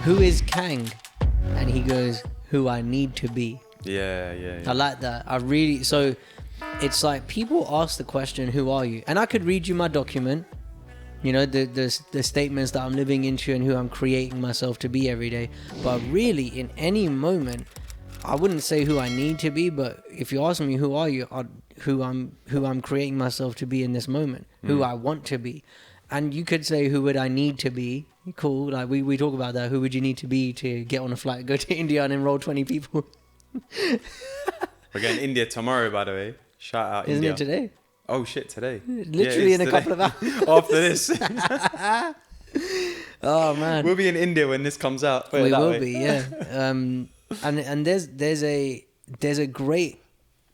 who is Kang? And he goes, who I need to be. Yeah. I like that. So it's like people ask the question, who are you? And I could read you my document, you know, the statements that I'm living into and who I'm creating myself to be every day. But really, in any moment, I wouldn't say who I need to be, but if you ask me who are you, who I'm creating myself to be in this moment, who I want to be. And you could say, who would I need to be? Cool. Like we talk about that. Who would you need to be to get on a flight, go to India and enroll 20 people? We're going to India tomorrow, by the way. Shout out Isn't India. it today? Oh shit, today. Literally in a couple of hours. After this. Oh man. We'll be in India when this comes out. We will be, yeah. And there's a great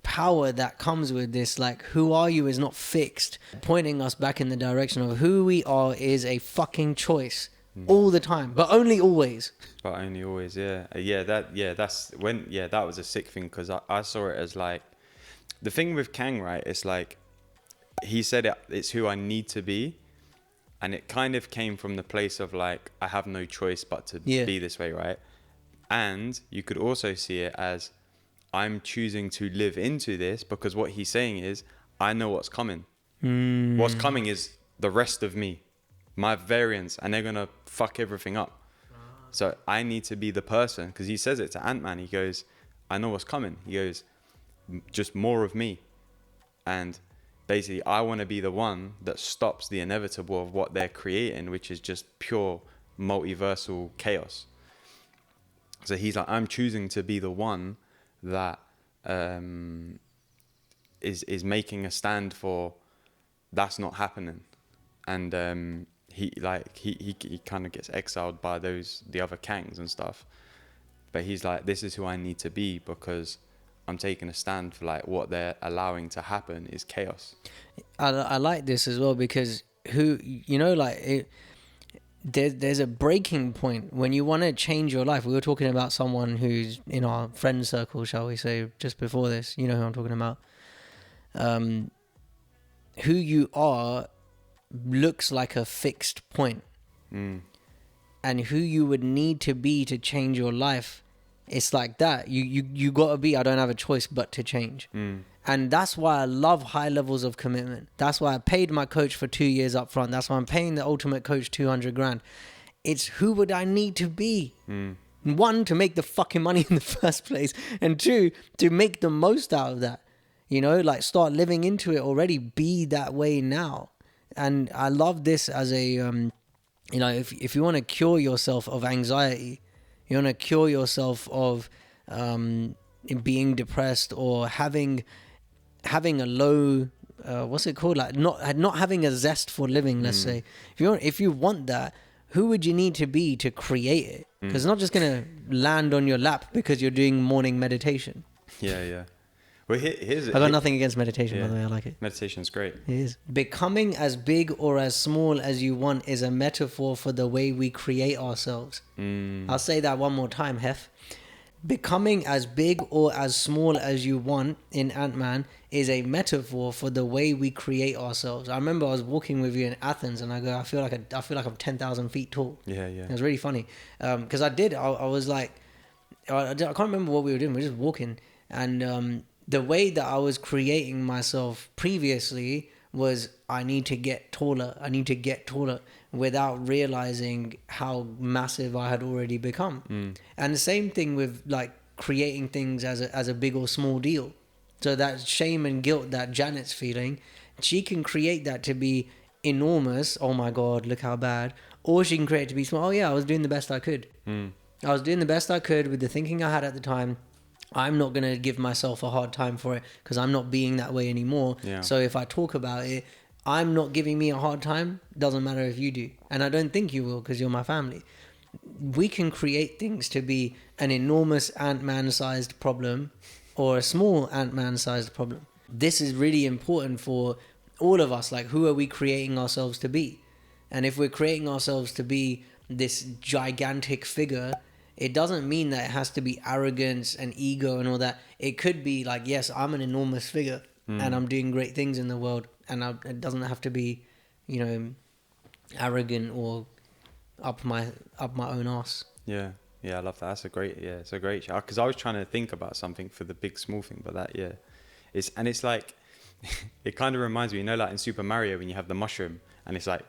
power that comes with this. Like, who are you is not fixed. Pointing us back in the direction of who we are is a fucking choice all the time, but only always. But only always, yeah. That was a sick thing, because I saw it as like, the thing with Kang, right? It's like, he said it's who I need to be. And it kind of came from the place of like, I have no choice but to be this way, right? And you could also see it as, I'm choosing to live into this, because what he's saying is, I know what's coming. What's coming is the rest of me, my variants, and they're going to fuck everything up. So I need to be the person, because he says it to Ant-Man. He goes, I know what's coming. He goes, just more of me. And basically, I want to be the one that stops the inevitable of what they're creating, which is just pure multiversal chaos. So he's like, I'm choosing to be the one that is making a stand for that's not happening. And he kind of gets exiled by the other Kangs and stuff. But he's like, this is who I need to be, because I'm taking a stand for like what they're allowing to happen is chaos. I like this as well, because there's a breaking point when you want to change your life. We were talking about someone who's in our friend circle, shall we say, just before this. You know who I'm talking about. Who you are looks like a fixed point. And who you would need to be to change your life, it's like that. You gotta be, I don't have a choice but to change. And that's why I love high levels of commitment. That's why I paid my coach for 2 years up front. That's why I'm paying the ultimate coach 200 grand. It's who would I need to be? One, to make the fucking money in the first place. And two, to make the most out of that. You know, like, start living into it already. Be that way now. And I love this as a, if you want to cure yourself of anxiety, you want to cure yourself of being depressed or having a low, what's it called? Like not having a zest for living, let's say. If you want that, who would you need to be to create it? Because it's not just going to land on your lap because you're doing morning meditation. Yeah. Well, here's I got nothing against meditation, by the way. I like it. Meditation's great. It is. Becoming as big or as small as you want is a metaphor for the way we create ourselves. I'll say that one more time, Hef. Becoming as big or as small as you want in Ant-Man is a metaphor for the way we create ourselves. I remember I was walking with you in Athens, and I go, I feel like I'm 10,000 feet tall. Yeah. It was really funny, because I was like, I can't remember what we were doing. We were just walking, and the way that I was creating myself previously was, I need to get taller, without realizing how massive I had already become. And the same thing with like creating things as a big or small deal. So that shame and guilt that Janet's feeling, she can create that to be enormous. Oh my God, look how bad. Or she can create it to be small. Oh yeah, I was doing the best I could. I was doing the best I could with the thinking I had at the time. I'm not going to give myself a hard time for it, because I'm not being that way anymore. Yeah. So if I talk about it, I'm not giving me a hard time. Doesn't matter if you do. And I don't think you will, because you're my family. We can create things to be an enormous Ant-Man sized problem or a small Ant-Man sized problem. This is really important for all of us. Like, who are we creating ourselves to be? And if we're creating ourselves to be this gigantic figure, it doesn't mean that it has to be arrogance and ego and all that. It could be like, yes, I'm an enormous figure and I'm doing great things in the world. And it doesn't have to be, arrogant or up my own ass. Yeah. Yeah, I love that. That's a great, yeah, it's a great show. Because I was trying to think about something for the big small thing, but that, yeah. It's like, it kind of reminds me, you know, like in Super Mario when you have the mushroom and it's like,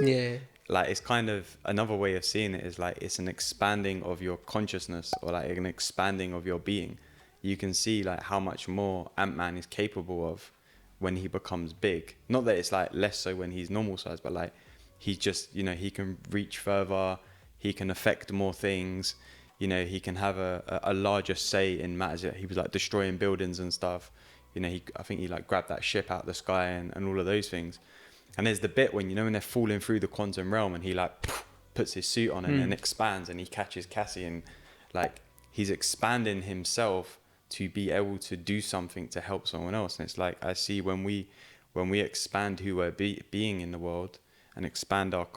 Yeah. like it's kind of another way of seeing it is like it's an expanding of your consciousness or like an expanding of your being. You can see like how much more Ant-Man is capable of when he becomes big. Not that it's like less so when he's normal size, but like he just, you know, he can reach further, he can affect more things, you know, he can have a larger say in matters. He was like destroying buildings and stuff. You know, I think he like grabbed that ship out of the sky and all of those things. And there's the bit when, you know, when they're falling through the quantum realm and he like puts his suit on and then expands and he catches Cassie and like he's expanding himself to be able to do something to help someone else. And it's like, I see when we expand who we're being in the world and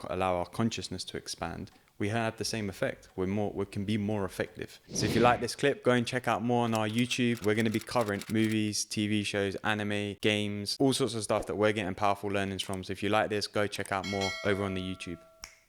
allow our consciousness to expand, we have the same effect. We can be more effective. So if you like this clip, go and check out more on our YouTube. We're going to be covering movies, TV shows, anime, games, all sorts of stuff that we're getting powerful learnings from. So if you like this, go check out more over on the YouTube.